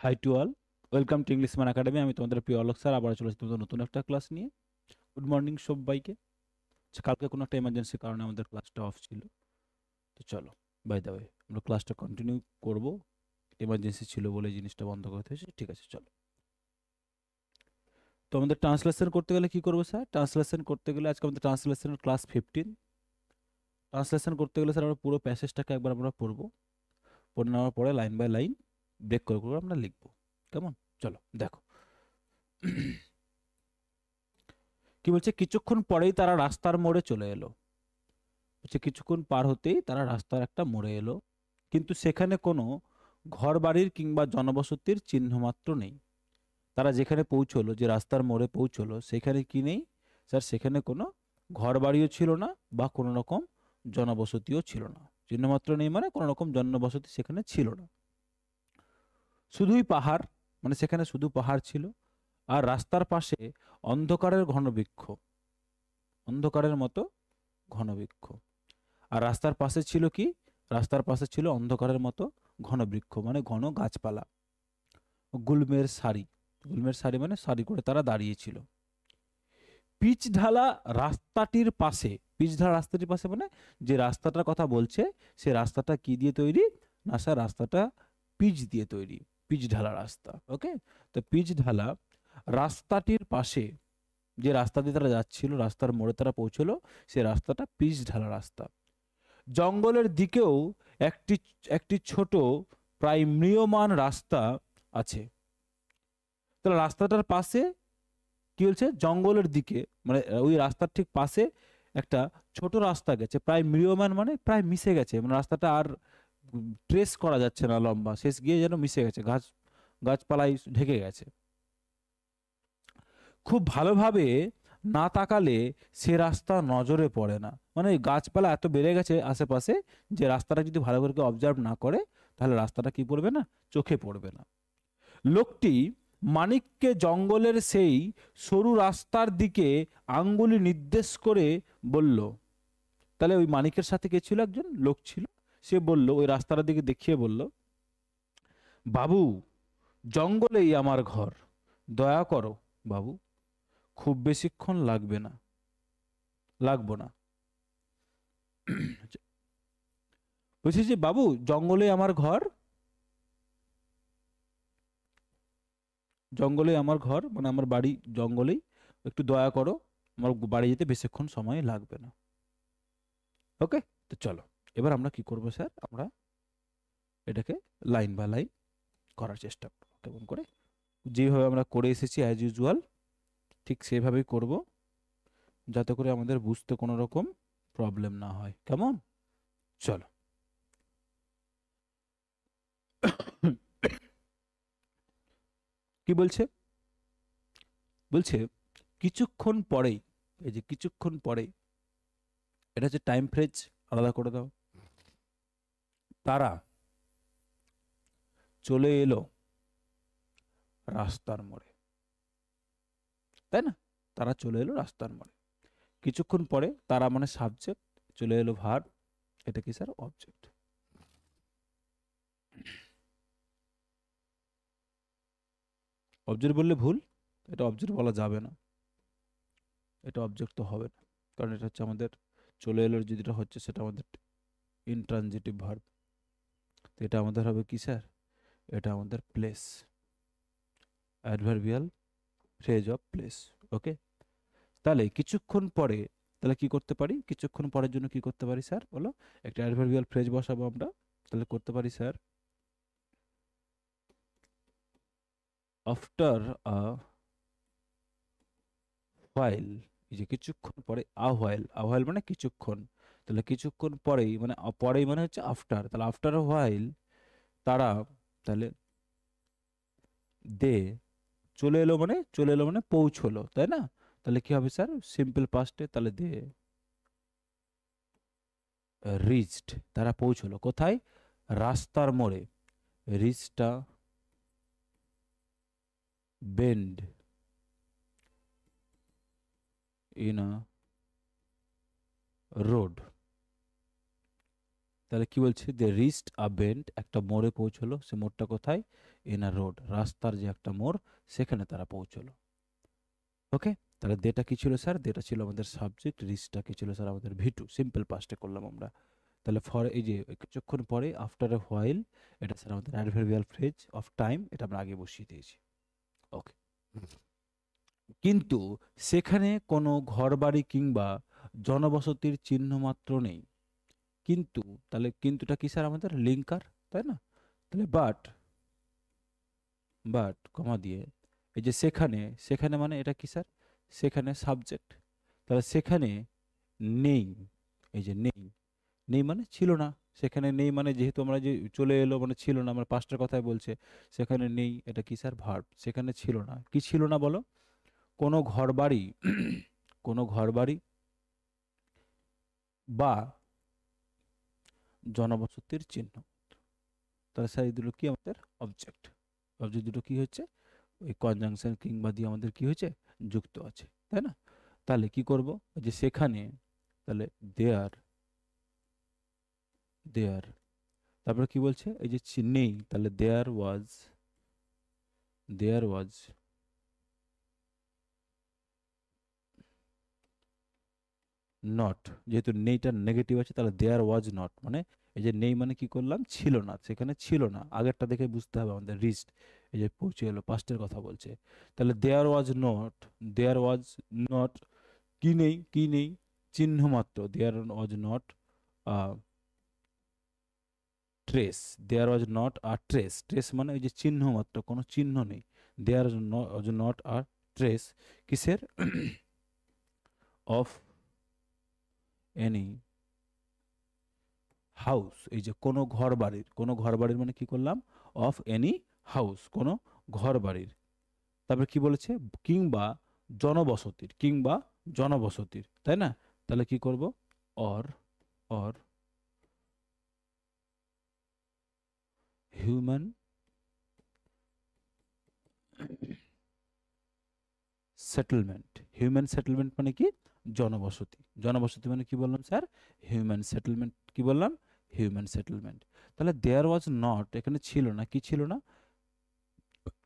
High to all, welcome to English man academy. আমি তোমাদের প্রিয় অলোক স্যার আবার চলে এসেছি তোমাদের নতুন একটা ক্লাস নিয়ে। গুড মর্নিং সবাইকে। আচ্ছা, কালকে কোনো একটা এমার্জেন্সি কারণে আমাদের ক্লাসটা অফ ছিল, তো চলো বাই দ্য ওয়ে আমরা ক্লাসটা কন্টিনিউ করব। এমার্জেন্সি ছিল বলে এই জিনিসটা বন্ধ করতে হয়েছে, ঠিক আছে চলো। তো আমাদের ট্রান্সলেশন করতে গেলে কি করবো স্যার? ট্রান্সলেশন করতে গেলে আজকে আমাদের ট্রান্সলেশনের ক্লাস 15। ট্রান্সলেশন করতে গেলে স্যার আমরা পুরো প্যাসেজটাকে একবার আমরা পড়বো, পড়ে নেওয়ার পরে লাইন বাই লাইন ব্রেক করে করে আমরা লিখবো। কেমন? চলো দেখো। কি বলছে, কিছুক্ষণ পরেই তারা রাস্তার মোড়ে চলে এলো। বলছে কিছুক্ষণ পার হতেই তারা রাস্তার একটা মোড়ে এলো, কিন্তু সেখানে কোনো ঘরবাড়ির কিংবা জনবসতির চিহ্ন মাত্র নেই। তারা যেখানে পৌঁছলো, যে রাস্তার মোড়ে পৌঁছলো, সেখানে কি নেই স্যার? সেখানে কোনো ঘরবাড়িও ছিল না বা কোনো রকম জনবসতিও ছিল না। চিহ্নমাত্র নেই মানে কোনো রকম জনবসতি সেখানে ছিল না, শুধুই পাহাড়, মানে সেখানে শুধু পাহাড় ছিল। আর রাস্তার পাশে অন্ধকারের ঘনবৃক্ষ, অন্ধকারের মতো ঘনবৃক্ষ। আর রাস্তার পাশে ছিল কি? রাস্তার পাশে ছিল অন্ধকারের মতো ঘন বৃক্ষ, মানে ঘন গাছপালা। গুল্মের সারি, গুল্মের সারি মানে সারি করে তারা দাঁড়িয়েছিল। পিচ ঢালা রাস্তাটির পাশে, পিচ ঢালা রাস্তাটির পাশে মানে যে রাস্তাটার কথা বলছে, সে রাস্তাটা কি দিয়ে তৈরি? না স্যার, রাস্তাটা পিচ দিয়ে তৈরি, পিচ ঢালা রাস্তা। ওকে, তো পিচ ঢালা রাস্তাটির পাশে যে রাস্তা দিয়ে তারা যাচ্ছিল, রাস্তার মোড়ে তারা পৌঁছলো, সে রাস্তাটা পিচ ঢালা রাস্তা। জঙ্গলের দিকেও একটি একটি ছোট প্রায় ম্রিয়মাণ রাস্তা আছে। তাহলে রাস্তাটার পাশে কি বলছে? জঙ্গলের দিকে, মানে ওই রাস্তার ঠিক পাশে একটা ছোট রাস্তা গেছে, প্রায় ম্রিয়মাণ মানে প্রায় মিশে গেছে, মানে রাস্তাটা আর ট্রেস করা যাচ্ছে না, লম্বা শেষ গিয়ে যেন মিশে গেছে, গাছপালায় ঢেকে গেছে। খুব ভালোভাবে না তাকালে সে রাস্তা নজরে পড়ে না, মানে এই গাছপালা এত বেড়ে গেছে আশেপাশে, যে রাস্তাটা যদি ভালো করে অবজার্ভ না করে, তাহলে রাস্তাটা কি পড়বে না? চোখে পড়বে না। লোকটি মানিককে জঙ্গলের সেই সরু রাস্তার দিকে আঙ্গুলি নির্দেশ করে বলল। তাহলে ওই মানিকের সাথে কে ছিল? একজন লোক ছিল। সে বলল, ওই রাস্তাটার দিকে দেখিয়ে বলল, বাবু, জঙ্গলেই আমার ঘর, দয়া করো বাবু, খুব বেশিক্ষণ লাগবে না, লাগবো না। বলছি যে বাবু, জঙ্গলে আমার ঘর, জঙ্গলে আমার ঘর মানে আমার বাড়ি জঙ্গলেই, একটু দয়া করো, আমার বাড়ি যেতে বেশিক্ষণ সময় লাগবে না। ওকে, তো চলো এবার আমরা কি করব স্যার? আমরা এটাকে লাইন বাই লাইন করার চেষ্টা করবো, কেমন করে? যেভাবে আমরা করে এসেছি অ্যাজ ইউজুয়াল, ঠিক সেভাবেই করব, যাতে করে আমাদের বুঝতে কোনো রকম প্রবলেম না হয়। কেমন? চলো। কি বলছে? বলছে কিছুক্ষণ পরেই, এই যে কিছুক্ষণ পরেই, এটা হচ্ছে টাইম ফ্রেজ, আলাদা করে দাও। তারা চলে এলো রাস্তার মোড়ে, তাই না? তারা চলে এলো রাস্তার মোড়ে। কিছুক্ষণ পরে তারা মানে সাবজেক্ট, চলে এলো ভার্ব, এটা কি স্যার? অবজেক্ট। অবজেক্ট বললে ভুল, এটা অবজেক্ট বলা যাবে না, এটা অবজেক্ট তো হবে না, কারণ এটা হচ্ছে আমাদের চলে এলো, যেটা হচ্ছে সেটা আমাদের ইনট্রানজিটিভ ভার্ব। তো এটা আমাদের হবে কি স্যার? এটা আমাদের place, adverbial phrase of place. Okay, তাহলে কিছুক্ষণ পরে, তাহলে কি করতে পারি? কিছুক্ষণ পরের জন্য কি করতে পারি স্যার বলো? একটা অ্যাডভার্বিয়াল ফ্রেজ বসাবো আমরা, তাহলে করতে পারি স্যার, আফটার আ হোয়াইল। এই যে কিছুক্ষণ পরে, আ হোয়াইল, আ হোয়াইল মানে কিছুক্ষণ, তাহলে কিছুক্ষণ পরেই মানে পরেই মানে হচ্ছে আফটার, তাহলে আফটার আ হোয়াইল তারা, তাহলে দে, চলে এলো মানে, চলে এলো মানে পৌঁছলো, তাই না? তাহলে কি হবে স্যার? সিম্পল পাস্টে, তাহলে দে রিচড, তারা পৌঁছলো কোথায়? রাস্তার মোড়ে। রিচটা বেন্ড ইন আ রোড, তাহলে কি বলছে, দে রিচড আ বেন্ড, একটা মোড়ে পৌঁছলো। সে মোড়টা কোথায়? ইন আ রোড, রাস্তার যে একটা মোড় সেখানে তারা পৌঁছলো। ওকে, তাহলে দেটা কি ছিল স্যার? দেটা ছিল আমাদের সাবজেক্ট, রিচটা কি ছিল স্যার? আমাদের ভি টু, সিম্পল পাস্টে করলাম আমরা। তাহলে ফর, এই যে কিছুক্ষণ পরে, আফটার এ হোয়াইল, এটা স্যার আমাদের অ্যাডভার্বিয়াল ফ্রেজ অফ টাইম, এটা আমরা আগে বসিয়ে দিয়েছি। ওকে, কিন্তু সেখানে কোনো ঘরবাড়ি কিংবা জনবসতির চিহ্ন মাত্র নেই। কিন্তু, তাহলে কিন্তুটা কি স্যার? আমাদের লিঙ্কার, তাই না? তাহলে বাট কমা দিয়ে, এই যে সেখানে, সেখানে মানে এটা কি স্যার? সেখানে সাবজেক্ট। তাহলে সেখানে নেই, এই যে নেই, নেই মানে ছিল না। সেখানে নেই মানে যেহেতু আমরা যে চলে এলো মানে ছিল না, আমার পাস্টের কথাই বলছে। সেখানে নেই, এটা কি স্যার? ভার্ব। সেখানে ছিল না, কি ছিল না বলো? কোনো ঘরবাড়ি কোনো ঘরবাড়ি বা জনবসতির চিহ্ন। তাহলে স্যার এই দুটো কি আমাদের? অবজেক্ট। অবজেক্ট দুটো কি হচ্ছে? ওই কনজাংশন কিংবা দিয়ে আমাদের কি হয়েছে? যুক্ত আছে, তাই না? তাহলে কি করব? ওই যে সেখানে, তাহলে দেয়ার, দেয়ার, তারপরে কি বলছে? এই যে নেই, তাহলে দেয়ার ওয়াজ নট, যেহেতু নেইটা নেগেটিভ আছে, তাহলে দেয়ার ওয়াজ নট মানে, এই যে নেই মানে কি করলাম? ছিল না, সেখানে ছিল না। আগেরটা দেখে বুঝতে হবে আমাদের, রিস্ট, এই যে পৌঁছে এলো, পাস্টের কথা বলছে। তাহলে দেয়ার was not, there was not, কি নেই? কি নেই? চিহ্ন মাত্র। There was not trace, there was not a trace, trace মানে ওই যে চিহ্ন মাত্র, কোনো চিহ্ন নেই। There was not a trace, কিসের? অফ এনি হাউস, এই যে কোনো ঘর বাড়ির, কোনো ঘর বাড়ির মানে কি করলাম? অফ এনি হাউস, কোনো ঘর বাড়ির। তারপরে কি বলেছে? কিংবা জনবসতির, কিংবা জনবসতির, তাই না? তাহলে কি করব? Or, or human settlement. Human settlement মানে কি? জনবসতি। জনবসতি মানে কি বললাম স্যার? Human settlement. কি বললাম? Human settlement. তাহলে দেয়ার ওয়াজ নট, এখানে ছিল না, কি ছিল না?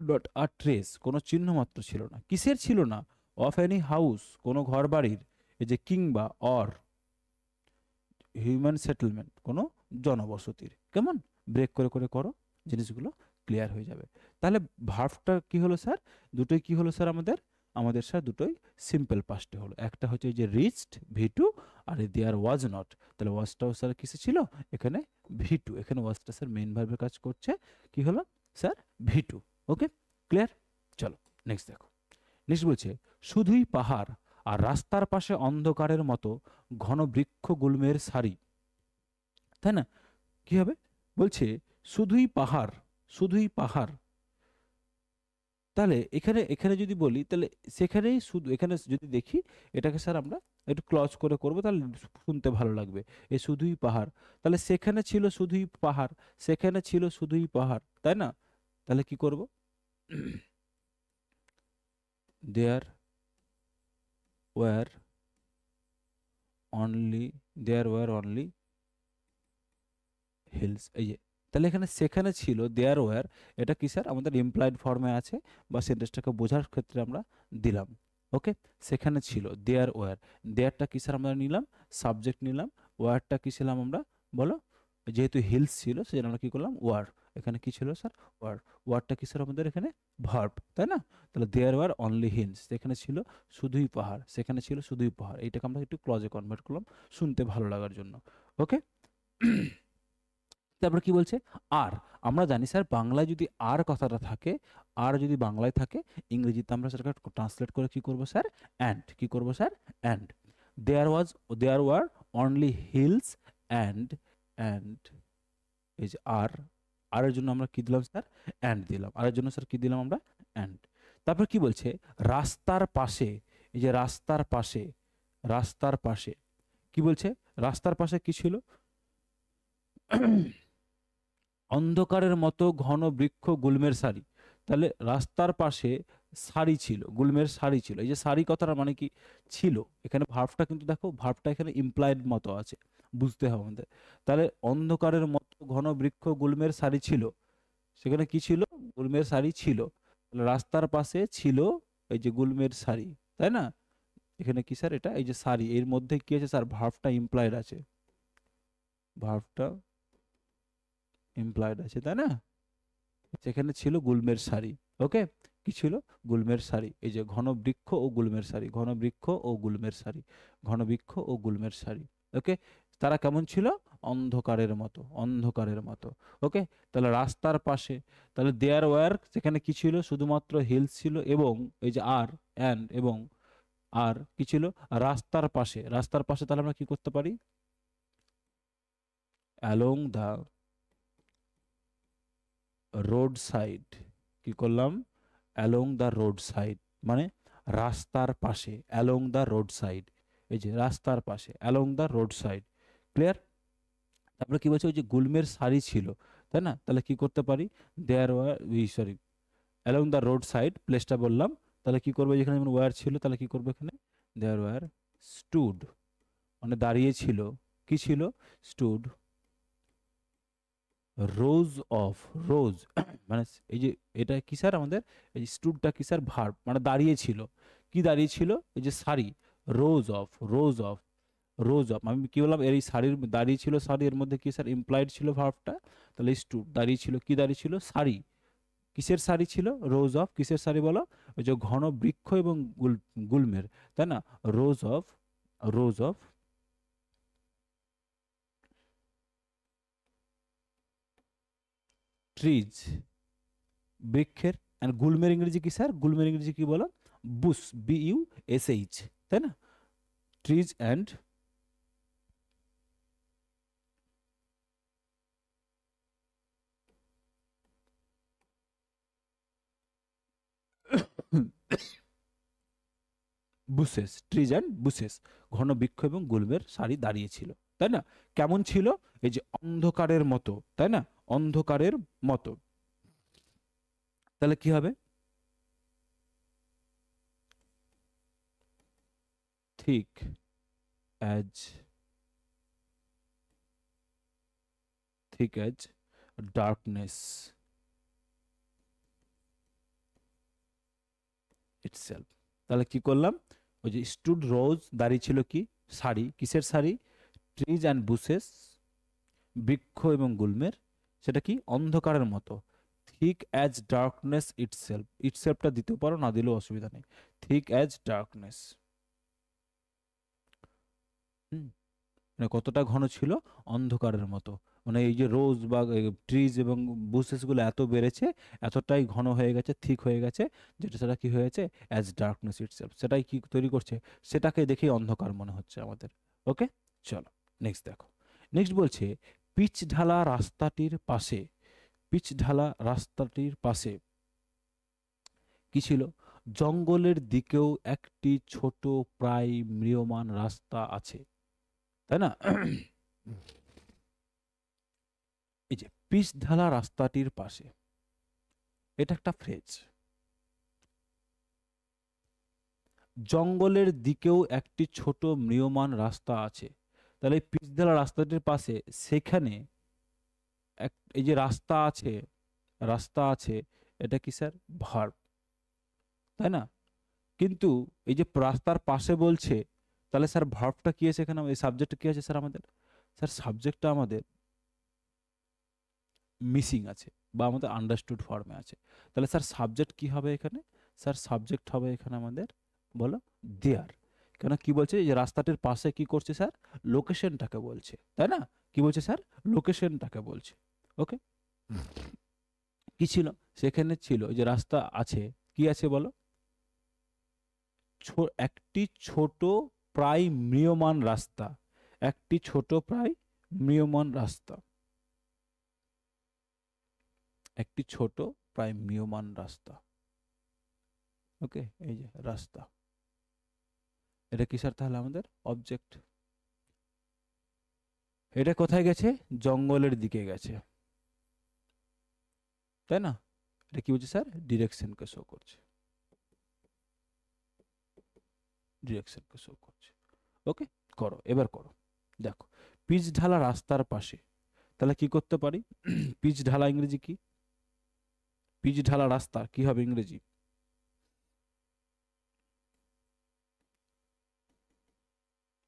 নট আ ট্রেস, কোনো চিহ্ন মাত্র ছিল না। কিসের ছিল না? অফ এনি হাউস, কোনো ঘর বাড়ির। এই যে কিংবা, অর হিউম্যান সেটেলমেন্ট, কোনো জনবসতির। কেমন? ব্রেক করে করে করো, জিনিসগুলো ক্লিয়ার হয়ে যাবে। তাহলে ভার্বটা কি হলো স্যার? দুটোই কি হলো স্যার আমাদের? আমাদের স্যার দুটোই সিম্পল পাস্টে হলো। একটা হচ্ছে এই যে রিচড, ভি টু, আর দেয়ার ওয়াজ নট। তাহলে ওয়াজটাও স্যার কিসে ছিল? এখানে ভি টু। এখানে ওয়াজটা স্যার মেইন ভার্বের কাজ করছে। কি হলো sir? V two. Okay, clear? চলো নেক্সট দেখো। নেক্সট বলছে, শুধুই পাহাড় আর রাস্তার পাশে অন্ধকারের মতো ঘন বৃক্ষ গুল্মের সারি, তাই না? কি হবে? বলছে শুধুই পাহাড়, শুধুই পাহাড়। তাহলে এখানে, এখানে যদি বলি তাহলে সেখানেই শুধু, এখানে যদি দেখি এটাকে স্যার আমরা একটু ক্লজ করে করব, তাহলে শুনতে ভালো লাগবে। এ শুধুই পাহাড়, তাহলে সেখানে ছিল শুধুই পাহাড়, সেখানে ছিল শুধুই পাহাড়, তাই না? তাহলে কি করব? There were only, there were only hills, এই যে, তাহলে এখানে সেখানে ছিল দেয়ার ওয়্যার, এটা কি স্যার? আমাদের ইমপ্লয়েড ফর্মে আছে, বা সেন্টেন্সটাকে বোঝার ক্ষেত্রে আমরা দিলাম। ওকে, সেখানে ছিল দেয়ার ওয়্যার। দেয়ারটা কি স্যার আমরা নিলাম? সাবজেক্ট নিলাম। ওয়্যারটা কি ছিলাম আমরা? বলো। যেহেতু হিলস ছিল সেজন্য আমরা কি করলাম? ওয়ার। এখানে কি ছিল স্যার? ওয়ার। ওয়ারটা কি স্যার আমাদের এখানে? ভার্ব, তাই না? তাহলে দেয়ার ওয়ার অনলি হিলস, সেখানে ছিল শুধুই পাহাড়, সেখানে ছিল শুধুই পাহাড়। এইটাকে আমরা একটু ক্লজে কনভার্ট করলাম শুনতে ভালো লাগার জন্য। ওকে। তারপর কি বলছে? আর, আমরা জানি স্যার বাংলায় যদি আর কথাটা থাকে, আর যদি বাংলায় থাকে, ইংরেজিতে আমরা সেটাকে ট্রান্সলেট করে কি করব স্যার? অ্যান্ড। কি করব sir? And. There was, there were only hills and, and, এই যে আর, আর এর জন্য আমরা কি দিলাম স্যার? অ্যান্ড দিলাম। আর এর জন্য স্যার কি দিলাম আমরা? অ্যান্ড। তারপর কি বলছে? রাস্তার পাশে, এই যে রাস্তার পাশে, রাস্তার পাশে কি বলছে? রাস্তার পাশে কি ছিল? অন্ধকারের মতো ঘন বৃক্ষ গুল্মের সারি। তাহলে রাস্তার পাশে সারি ছিল, গুল্মের সারি ছিল। এই যে সারি কথাটা মানে কি? ছিল। এখানে ভার্বটা কিন্তু দেখো, ভার্বটা এখানে ইমপ্লয়েড মতো আছে। বুঝতে হবে আমাদের। তাহলে অন্ধকারের মতো ঘন বৃক্ষ গুল্মের সারি ছিল, সেখানে কি ছিল? গুল্মের সারি ছিল। তাহলে রাস্তার পাশে ছিল এই যে গুল্মের সারি, তাই না? এখানে কি স্যার? এটা এই যে সারি, এর মধ্যে কি আছে স্যার? ভার্বটা ইমপ্লয়েড আছে, ভার্বটা ইমপ্লয়েড আছে, তাই না? সেখানে ছিল গুল্মের সারি। ওকে, কি ছিল? গুল্মের সারি। এই যে ঘন বৃক্ষ ও গুল্মের সারি, ঘন বৃক্ষ ও গুল্মের সারি, ঘন বৃক্ষ ও গুল্মের সারি। ওকে, তারা কেমন ছিল? অন্ধকারের মতো, অন্ধকারের মতো। ওকে, তাহলে রাস্তার পাশে, তাহলে দেয়ার ওয়ার, সেখানে কি ছিল? শুধুমাত্র হিলস ছিল, এবং এই যে আর অ্যান্ড এবং আর কি ছিল? রাস্তার পাশে, রাস্তার পাশে তাহলে আমরা কি করতে পারি? Along the road side. কি করলাম? অ্যালং দ্য রোড সাইড, মানে রাস্তার পাশে, অ্যালং দ্য রোড সাইড। এই যে রাস্তার পাশে, along the road side. Clear? তারপরে কি বলছে? ওই যে গুল্মের সারি ছিল, তাই না? তাহলে কি করতে পারি? There were, sorry, along the road side প্লেসটা বললাম। তাহলে কি করবো? যেখানে যেমন ওয়ার ছিল, তাহলে কি করবো এখানে? দেয়ার ওয়ার স্টুড, মানে দাঁড়িয়ে ছিল। কি ছিল? স্টুড রোজ অফ, রোজ মানে এই যে এটা কি স্যার আমাদের? এই স্টুডটা কি স্যার? ভার্ব, মানে দাঁড়িয়ে ছিল। কি দাঁড়িয়ে ছিল? এই যে সারি, rows of, rows of, rows of. আমি কি বললাম? এর এই সারির দাঁড়িয়ে ছিল, সারি, এর মধ্যে কি স্যার? ইমপ্লয়েড ছিল ভার্বটা। তাহলে স্টুড দাঁড়িয়ে ছিল, কি দাঁড়িয়ে ছিল? সারি। কিসের সারি ছিল? রোজ অফ। কিসের সারি বলো? ওই যে ঘন বৃক্ষ এবং গুল্মের, তাই না? রোজ অফ, রোজ অফ ট্রিজ, বৃক্ষের। অ্যান্ড গুল্মের ইংরেজি কি স্যার? গুল্মের ইংরেজি কি বলো? বুশ, BUSH, তাই না? Trees and bushes, trees and bushes, ঘন বৃক্ষ এবং গুল্মের সারি দাঁড়িয়েছিল, তাই না? কেমন ছিল? এই যে অন্ধকারের মতো, তাই না? অন্ধকারের মতো। তাহলে কি হবে? ঠিক অ্যাজ, ঠিক অ্যাজ ডার্কনেস ইটসেলফ। তাহলে কি করলাম? ওই যে স্টুড রোজ, দাঁড়িয়ে ছিল কি? সারি। কিসের সারি? ট্রিজ অ্যান্ড বুশেস, বৃক্ষ এবং গুল্মের। সেটা কি? অন্ধকারের মতো। থিক অ্যাজ ডার্কনেস ইটসেলফ, ইটসেলফটা দিতে পারো, না দিলেও অসুবিধা নেই। Thick as darkness. হুম, মানে কতটা ঘন ছিল? অন্ধকারের মতো। মানে এই যে রোজ বা ট্রিজ এবং বুশেস গুলো এত বেড়েছে, এতটাই ঘন হয়ে গেছে, থিক হয়ে গেছে, যেটা সেটা কি হয়েছে? As darkness itself. সেটাই কি তৈরি করছে? সেটাকে দেখেই অন্ধকার মনে হচ্ছে আমাদের। ওকে, চলো নেক্সট দেখো। নেক্সট বলছে, পিচ ঢালা রাস্তাটির পাশে, পিচ ঢালা রাস্তাটির পাশে কি ছিল? জঙ্গলের দিকেও একটি ছোট প্রায় ম্রিয়মাণ রাস্তা আছে, তাই না? এই যে পিচ ঢালা রাস্তাটির পাশে, এটা একটা ফ্রেজ। জঙ্গলের দিকেও একটি ছোট ম্রিয়মাণ রাস্তা আছে। তাহলে এই পিচ ঢালা রাস্তাটির পাশে, সেখানে এই যে রাস্তা আছে, রাস্তা আছে, এটা কি স্যার? ভার্ব, তাই না? কিন্তু এই যে রাস্তার পাশে বলছে, তাহলে স্যার ভার্বটা কি আছে এখানে? এই সাবজেক্ট কি আছে স্যার আমাদের? স্যার সাবজেক্টটা আমাদের মিসিং আছে, বা আমাদের আন্ডারস্টুড ফর্মে আছে। তাহলে স্যার সাবজেক্ট কি হবে এখানে? স্যার সাবজেক্ট হবে এখানে আমাদের, বলো, দেয়ার। কেন? কি বলছে? যে রাস্তাটির পাশে কি করছে স্যার? লোকেশনটাকে বলছে, তাই না? কি বলছে স্যার? লোকেশনটাকে বলছে। ওকে, কি ছিল? সেখানে ছিল ওই যে রাস্তা আছে, কি আছে বলো? একটি ছোট প্রায় ম্রিয়মাণ রাস্তা, একটি ছোট প্রায় ম্রিয়মাণ রাস্তা, একটি ছোট প্রায় ম্রিয়মাণ রাস্তা। ওকে, এই যে রাস্তা, এটা কি স্যার? তাহলে আমাদের অবজেক্ট। এটা কোথায় গেছে? জঙ্গলের দিকে গেছে, তাই না? এটা কি বলছে স্যার? ডিরেকশনকে শো করছে, ডিরেকশনকে শো করছে। ওকে, করো, এবার করো। দেখো, পিচ ঢালা রাস্তার পাশে, তাহলে কি করতে পারি? পিচ ঢালা ইংরেজি কি? পিচ ঢালা রাস্তা কি হবে ইংরেজি?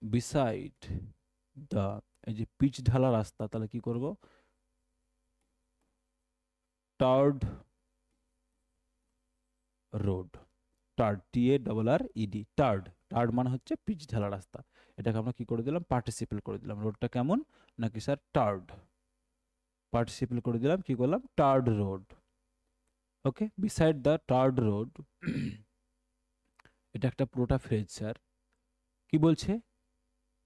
বিসাইড দা, এই যে পিচ ঢালা রাস্তা, তাহলে কি করব? টার্ড রোড, টার্ড, TARRED, টার্ড। টার্ড মানে হচ্ছে পিচ ঢালা রাস্তা, এটাকে আমরা কি করে দিলাম? পার্টিসিপল করে দিলাম। রোডটা কেমন নাকি স্যার? টার্ড। পার্টিসিপল করে দিলাম, কি করলাম? Tarred road. Okay, beside the tarred road, এটা একটা পুরোটা ফ্রেজ স্যার। কি বলছে?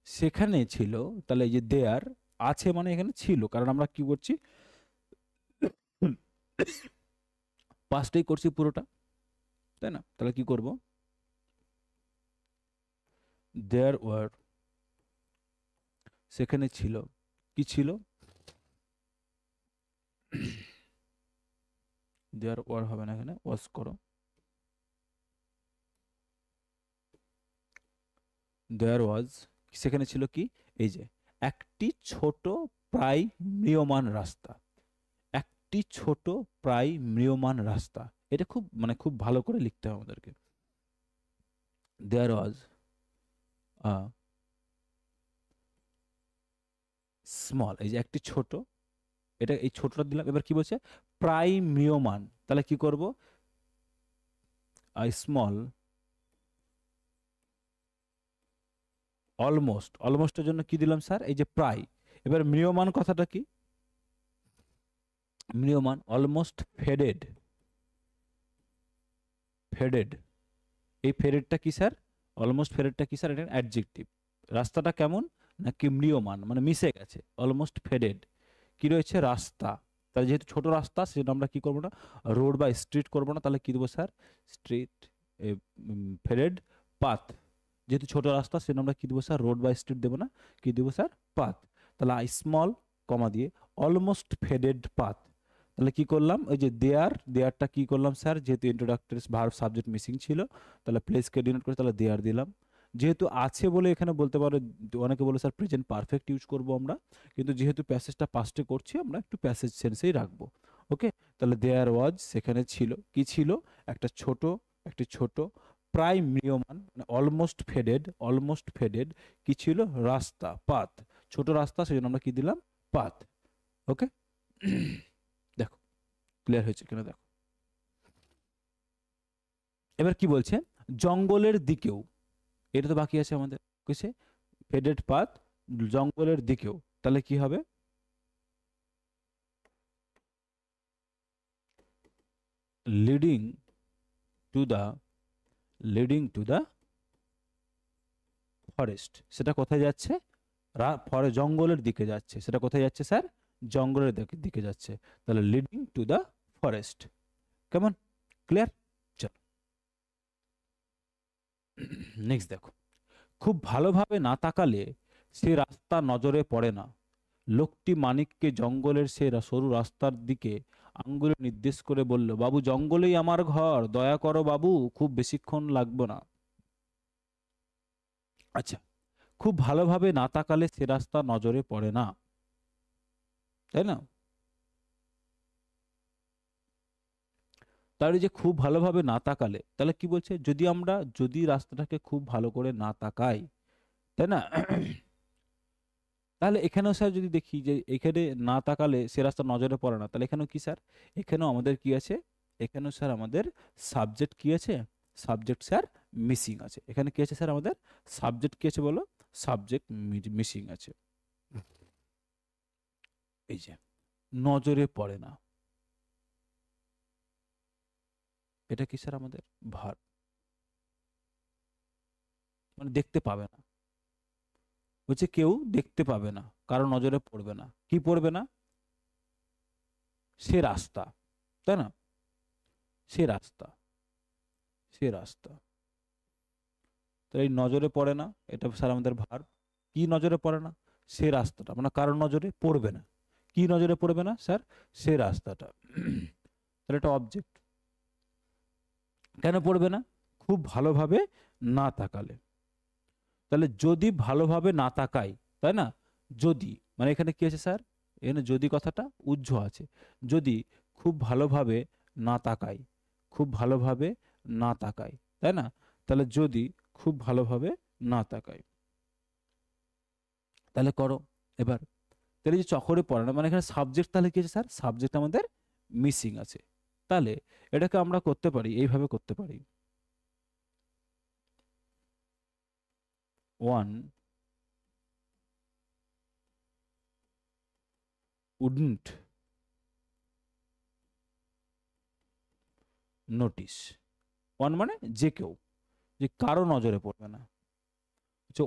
সেখানে ছিল, তাহলে এই যে দেয়ার, আছে মানে এখানে ছিল, কারণ আমরা কি করছি? পাস্টেই করছি পুরোটা, তাই না? তাহলে কি করব? দেয়ার ওয়ার, সেখানে ছিল, কি ছিল? দেয়ার ওয়ার হবে না, এখানে ওয়াজ করো। দেয়ার ওয়াজ, সেখানে ছিল কি? এই যে একটি ছোট প্রায় ম্রিয়মাণ রাস্তা, একটি ছোট প্রায় ম্রিয়মাণ রাস্তা। এটা খুব মানে খুব ভালো করে লিখতে হবে আমাদেরকে। দেয়ার ওয়াজ আ স্মল, এই যে একটি ছোট, এটা এই ছোটটা দিলাম। এবার কি বলছে? প্রায় ম্রিয়মাণ, তাহলে কি করব? স্মল, অলমোস্ট, অলমোস্টের জন্য কি দিলাম স্যার? এই যে প্রায়। এবার ম্রিয়মাণ কথাটা কি? ম্রিয়মাণ, অলমোস্ট ফেডেড, ফেডেড, এই ফেডেডটা কি স্যার? অলমোস্ট ফেডেডটা কি স্যার? এটা অ্যাডজেক্টিভ। রাস্তাটা কেমন নাকি ম্রিয়মাণ, মানে মিশে গেছে। অলমোস্ট ফেডেড কি রয়েছে? রাস্তা। তাহলে যেহেতু ছোট রাস্তা, সেজন্য আমরা কি করবো না? রোড বা স্ট্রিট করবো না, তাহলে কি দেবো স্যার? স্ট্রিট। ফেডেড পাথ, যেহেতু ছোট রাস্তা সেজন্য আমরা কি দেবো স্যার? রোড বা স্ট্রিট দেবো না, কি দেবো স্যার? পাথ। তাহলে স্মল কমা দিয়ে অলমোস্ট ফেডেড পাথ, তাহলে কি করলাম? ওই যে দেয়ার, দেয়ারটা কি করলাম স্যার? যেহেতু ইন্ট্রোডাক্টরি ভার্ব সাবজেক্ট মিসিং ছিল, তাহলে প্লেসকে ডিনোট করে তাহলে দেয়ার দিলাম। যেহেতু আছে বলে এখানে বলতে পারো, অনেকে বলে স্যার প্রেজেন্ট পারফেক্ট ইউজ করব আমরা, কিন্তু যেহেতু প্যাসেজটা পাস্টে করছি আমরা একটু প্যাসেজ সেন্সেই রাখবো। ওকে, তাহলে দেয়ার ওয়াজ, সেখানে ছিল, কি ছিল? একটা ছোট, একটি ছোট প্রায় ম্রিয়মাণ, মানে অলমোস্ট ফেডেড, অলমোস্ট ফেডেড কি ছিল? রাস্তা, পাথ। ছোট রাস্তা, সেজন্য আমরা কি দিলাম? পাথ। ওকে, দেখো ক্লিয়ার হয়েছে কিনা দেখো। এবার কি বলছে? জঙ্গলের দিকেও, এটা তো বাকি আছে আমাদের, কিসে? ফেডেড পাথ, জঙ্গলের দিকেও, তাহলে কি হবে? Leading to the, leading to the forest, সেটা কোথায় যাচ্ছে? জঙ্গলের দিকে যাচ্ছে। সেটা কোথায় যাচ্ছে স্যার? জঙ্গলের দিকে যাচ্ছে। তাহলে লিডিং টু দা ফরেস্ট। কেমন? ক্লিয়ার? চলো নেক্সট দেখো। খুব ভালোভাবে না তাকালে সে রাস্তা নজরে পড়ে না। লোকটি মানিককে জঙ্গলের সে সরু রাস্তার দিকে আঙ্গুলে নির্দেশ করে বলল, বাবু জঙ্গলেই আমার ঘর, দয়া করো বাবু, খুব বেশিক্ষণ লাগবে না। আচ্ছা, খুব ভালোভাবে না তাকালে সে রাস্তা নজরে পড়ে না, তাই না? তার এই যে খুব ভালোভাবে না তাকালে, তাহলে কি বলছে? যদি আমরা, যদি রাস্তাটাকে খুব ভালো করে না তাকাই, তাই না? তাহলে এখানেও স্যার যদি দেখি যে এখানে না তাকালে সে রাস্তা নজরে পড়ে না, তাহলে এখানেও কি স্যার? এখানেও আমাদের কি আছে? এখানেও স্যার আমাদের সাবজেক্ট কি আছে? সাবজেক্ট স্যার মিসিং আছে। এখানে কি আছে স্যার? আমাদের সাবজেক্ট কি আছে বলো? সাবজেক্ট মিসিং আছে। এই যে নজরে পড়ে না, এটা কি স্যার? আমাদের ভার্ব, মানে দেখতে পাবে না। বলছে কেউ দেখতে পাবে না, কারো নজরে পড়বে না। কি পড়বে না? সে রাস্তা, তাই না? সে রাস্তা, সে রাস্তা। তো এই নজরে পড়ে না, এটা স্যার আমাদের ভার্ব। কি নজরে পড়ে না? সে রাস্তাটা, মানে কারোর নজরে পড়বে না। কি নজরে পড়বে না স্যার? সে রাস্তাটা। তাহলে এটা অবজেক্ট। কেন পড়বে না? খুব ভালোভাবে না তাকালে। তাহলে যদি ভালোভাবে না তাকাই, তাই না? যদি মানে এখানে কি আছে স্যার, এখানে যদি কথাটা উজ্জ্ব আছে, যদি খুব ভালোভাবে না তাকাই, খুব ভালোভাবে না তাকাই, তাই না? তাহলে যদি খুব ভালোভাবে না তাকাই, তাহলে করো এবার। তাহলে যে চকরে পড়ানো মানে এখানে সাবজেক্ট, তাহলে কি আছে স্যার, সাবজেক্ট আমাদের মিসিং আছে। তাহলে এটাকে আমরা করতে পারি এইভাবে করতে পারি, ওয়ান উডন্ট নোটিস, ওয়ান মানে যে কেউ, যে কারো নজরে পড়বে না,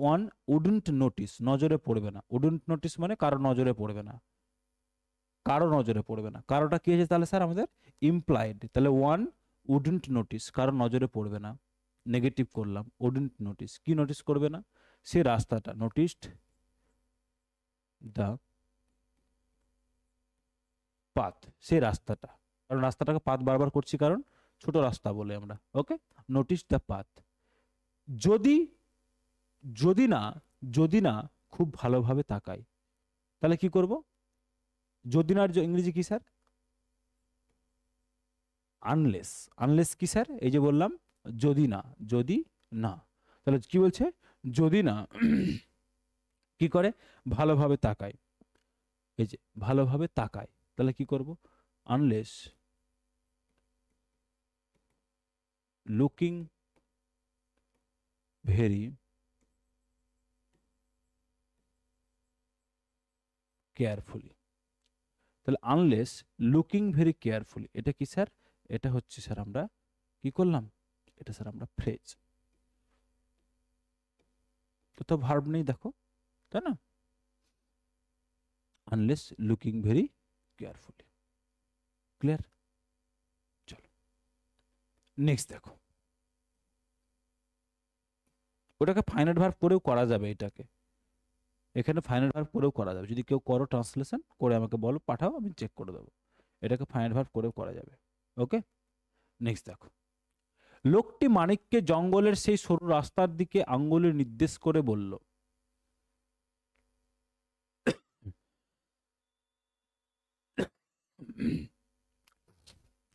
ওয়ান উডন্ট নোটিস, নজরে পড়বে না, উডন্ট নোটিস মানে কারো নজরে পড়বে না, কারো নজরে পড়বে না, কারোটা কি আছে তাহলে স্যার আমাদের ইমপ্লাইড, তাহলে ওয়ান উডন্ট নোটিস, কারো নজরে পড়বে না, নেগেটিভ করলাম, উডন্ট নোটিস, কি নোটিস করবে না, সে রাস্তাটা, নোটিসড দ্য পাথ, সে রাস্তাটা, কারণ রাস্তাটাকে পাথ বারবার করছি কারণ ছোট রাস্তা বলে আমরা, ওকে, নোটিস দ্য পাথ। যদি যদি না, যদি না খুব ভালোভাবে তাকাই, তাহলে কি করব, যদি না ইংরেজি কি স্যার, আনলেস, আনলেস কি স্যার, এই যে বললাম যদি না, যদি না, তাহলে কি বলছে, যদি না কি করে ভালোভাবে তাকায়, এই যে ভালোভাবে তাকায়, তাহলে কি করব, আনলেস লুকিং ভেরি কেয়ারফুলি, তাহলে আনলেস লুকিং ভেরি কেয়ারফুলি, এটা কি স্যার, এটা হচ্ছে স্যার আমরা কি করলাম, এটা স্যার আমরা ফ্রেজ, তো ভার্ব নেই দেখো, তাই না, unless looking very carefully, clear. চলো নেক্সট দেখো, ওটাকে ফাইনাইট ভার্ব করেও করা যাবে, এটাকে এখানে ফাইনাইট ভার্ব করেও করা যাবে, যদি কেউ করো ট্রান্সলেশন করে আমাকে বলো, পাঠাও, আমি চেক করে দেবো, এটাকে ফাইনাইট ভার্ব করেও করা যাবে, ওকে। নেক্সট দেখো, লোকটি মানিককে জঙ্গলের সেই সরু রাস্তার দিকে আঙ্গুলে নির্দেশ করে বলল,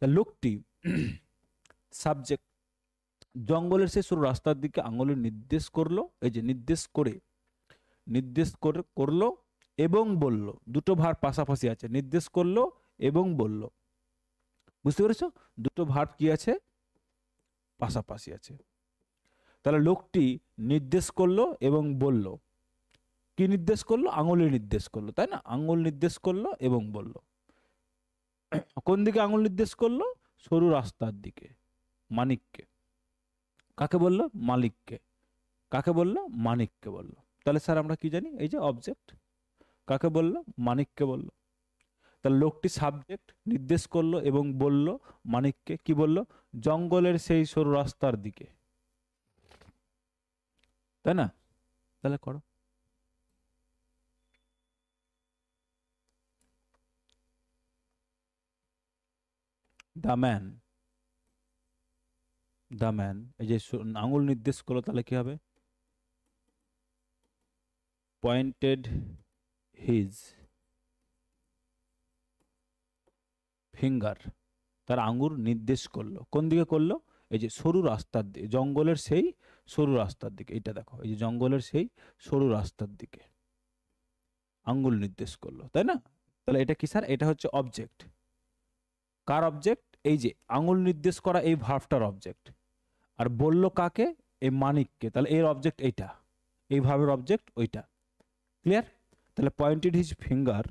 লোকটি সাবজেক্ট, জঙ্গলের সেই সরু রাস্তার দিকে আঙ্গুলে নির্দেশ করলো, এই যে নির্দেশ করে, নির্দেশ করে করলো এবং বলল, দুটো ভার্ব পাশাপাশি আছে, নির্দেশ করলো এবং বলল, বুঝতে পেরেছো, দুটো ভার্ব কি আছে, পাশাপাশি আছে। তাহলে লোকটি নির্দেশ করলো এবং বলল, কি নির্দেশ করলো, আঙুলে নির্দেশ করলো, তাই না, আঙুল নির্দেশ করলো এবং বলল, কোন দিকে আঙুল নির্দেশ করলো, সরু রাস্তার দিকে, মানিককে, কাকে বললো, মালিককে, কাকে বললো, মানিককে বললো, তাহলে স্যার আমরা কি জানি, এই যে অবজেক্ট, কাকে বললো, মানিককে বললো, তাহলে লোকটি সাবজেক্ট, নির্দেশ করলো এবং বলল মানিককে, কি বলল, জঙ্গলের সেই সরু রাস্তার দিকে, তাই না, তাহলে করো, দ্য ম্যান, দ্য ম্যান, এই যে আঙুল নির্দেশ করলো, তাহলে কি হবে, পয়েন্টেড হিজ ফিঙ্গার, তার আঙুর নির্দেশ করলো, কোন দিকে করলো, এই যে সরু রাস্তার দিকে, জঙ্গলের সেই সরু রাস্তার দিকে, এটা দেখো, এই যে জঙ্গলের সেই সরু রাস্তার দিকে আঙ্গুল নির্দেশ করলো, তাই না, তাহলে এটা কি স্যার, এটা হচ্ছে অবজেক্ট, কার অবজেক্ট, এই যে আঙুল নির্দেশ করা এই ভার্বটার অবজেক্ট, আর বললো কাকে, এই মানিককে, তাহলে এর অবজেক্ট এইটা, এই ভার্বের অবজেক্ট ওইটা, ক্লিয়ার। তাহলে পয়েন্টেড হিজ ফিঙ্গার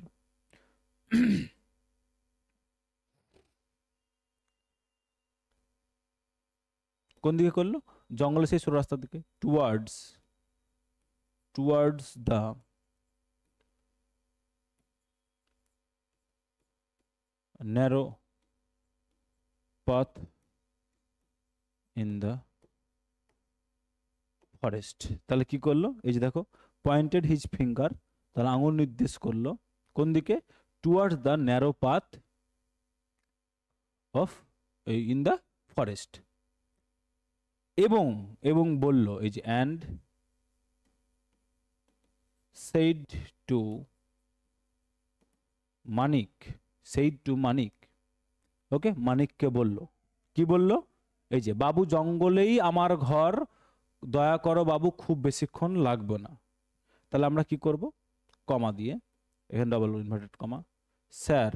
কোন দিকে করলো, জঙ্গলের সেই সরু রাস্তার দিকে, towards, towards the narrow path in the forest, তাহলে কি করলো, এই যে দেখো পয়েন্টেড হিজ ফিঙ্গার, তাহলে আঙুল নির্দেশ করলো কোন দিকে, towards the narrow path of in the forest, এবং এবং বলল, এই যে and said to Manik, said to মানিক, ওকে, মানিককে বলল, কি বলল, এই যে বাবু জঙ্গলেই আমার ঘর, দয়া করো বাবু খুব বেশিক্ষণ লাগবে না। তাহলে আমরা কি করব, কমা দিয়ে, এখানে double inverted comma, sir,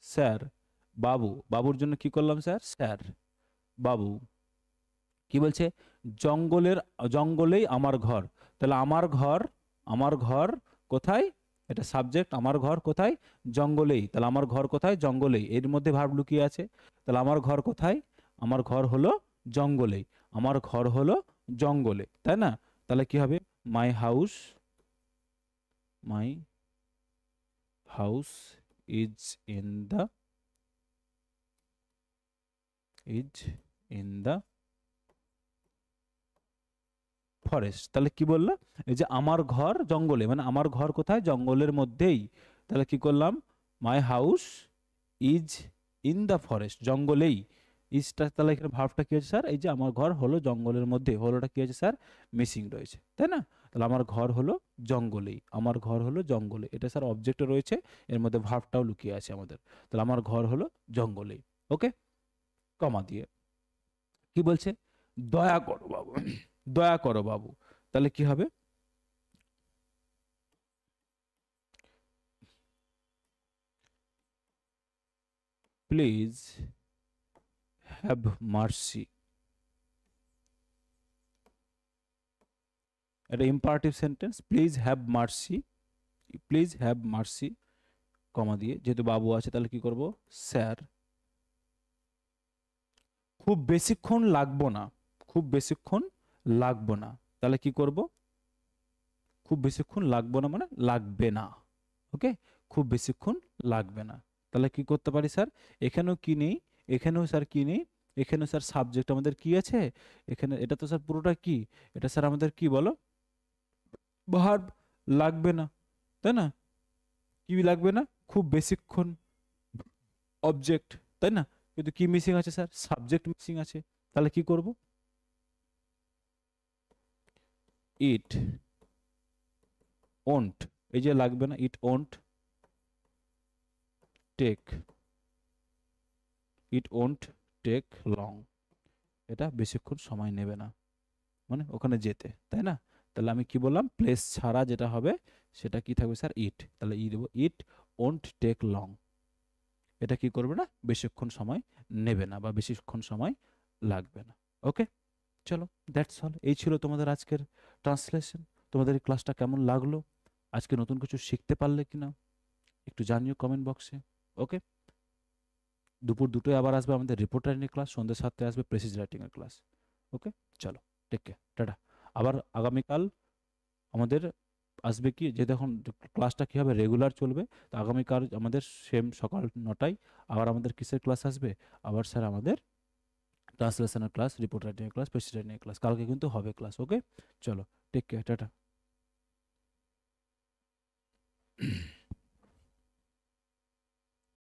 sir, বাবু, বাবুর জন্য কি করলাম স্যার, স্যার, বাবু, কি বলছে, জঙ্গলের, জঙ্গলেই আমার ঘর, তাহলে আমার ঘর, আমার ঘর কোথায়, এটা সাবজেক্ট, আমার ঘর কোথায়, জঙ্গলেই, তাহলে আমার ঘর কোথায়, জঙ্গলেই, এর মধ্যে ভার্ব লুকিয়ে আছে, তাহলে আমার ঘর কোথায়, আমার ঘর হলো জঙ্গলেই, আমার ঘর হলো জঙ্গলে, তাই না, তাহলে কি হবে, my house, my house is in the, is in the forest, তাহলে কি বললো, এই যে আমার ঘর জঙ্গলে, মানে আমার ঘর কোথায়, জঙ্গলের মধ্যেই, তাহলে কি করলাম, my house is in the forest, জঙ্গলেই, ইজটা, তাহলে এখানে ভার্বটা কি আছে স্যার, এই যে আমার ঘর হলো জঙ্গলের মধ্যে, হলোটা কি আছে স্যার, মিসিং রয়েছে, তাই না, তাহলে আমার ঘর হলো জঙ্গলেই, আমার ঘর হলো জঙ্গলে, এটা স্যার অবজেক্টও রয়েছে, এর মধ্যে ভার্বটাও লুকিয়ে আছে আমাদের, তাহলে আমার ঘর হলো জঙ্গলেই, ওকে, কমা দিয়ে, কি বলছে, দয়া করো বাবু, দয়া করো বাবু, তাহলে কি হবে, প্লিজ হ্যাভ মার্সি, এটা imperative sentence, please have mercy, please have mercy, comma দিয়ে, যেহেতু বাবু আছে তাহলে কি করব, স্যার, খুব বেশিক্ষণ লাগবো না, খুব বেশিক্ষণ লাগবো না, তাহলে কি করব, খুব বেশিক্ষণ লাগবো না মানে লাগবে না, ওকে, খুব বেশিক্ষণ লাগবে না, তাহলে কি করতে পারি স্যার, এখানেও কি নেই, এখানেও স্যার কি নেই, এখানেও স্যার সাবজেক্ট আমাদের কি আছে, এখানে এটা তো স্যার পুরোটা কি, এটা স্যার আমাদের কি বলো, ভার্ব, লাগবে না, তাই না, কি লাগবে না, খুব বেশিক্ষণ, অবজেক্ট, তাই না, কিন্তু কি মিসিং আছে স্যার, সাবজেক্ট মিসিং আছে, তাহলে কি করব, ইট ওন্ট, এই যে লাগবে না, it won't take, it won't take long, এটা বেশিক্ষণ সময় নেবে না, মানে ওখানে যেতে, তাই না, তাহলে আমি কি বললাম, প্লেস ছাড়া যেটা হবে সেটা কি থাকবে স্যার, ইট, তাহলে ই দেবো, ইট ওন্ট টেক লং, এটা কি করবে না, বেশিক্ষণ সময় নেবে না বা বেশিক্ষণ সময় লাগবে না, ওকে, চলো, দ্যাটস অল, এই ছিল তোমাদের আজকের ট্রান্সলেশন, তোমাদের এই ক্লাসটা কেমন লাগলো, আজকে নতুন কিছু শিখতে পারলে কিনা একটু জানিও কমেন্ট বক্সে, ওকে, দুপুর 2টায় আবার আসবে আমাদের রিপোর্ট রাইটিং ক্লাস, সন্ধ্যে 7টায় আসবে প্রেসিজ রাইটিং এর ক্লাস, ওকে, চলো, টেক কেয়ার, টাটা, আবার আগামীকাল আমাদের আসবে কি, যে দেখুন ক্লাসটা কী হবে, রেগুলার চলবে, তো আগামীকাল আমাদের সেম সকাল 9টায় আবার আমাদের কিসের ক্লাস আসবে, আবার স্যার আমাদের ট্রান্সলেশনের class, report writing class, precis writing class, কালকে কিন্তু হবে ক্লাস, ওকে, চলো, টেক কেয়ার, টাটা।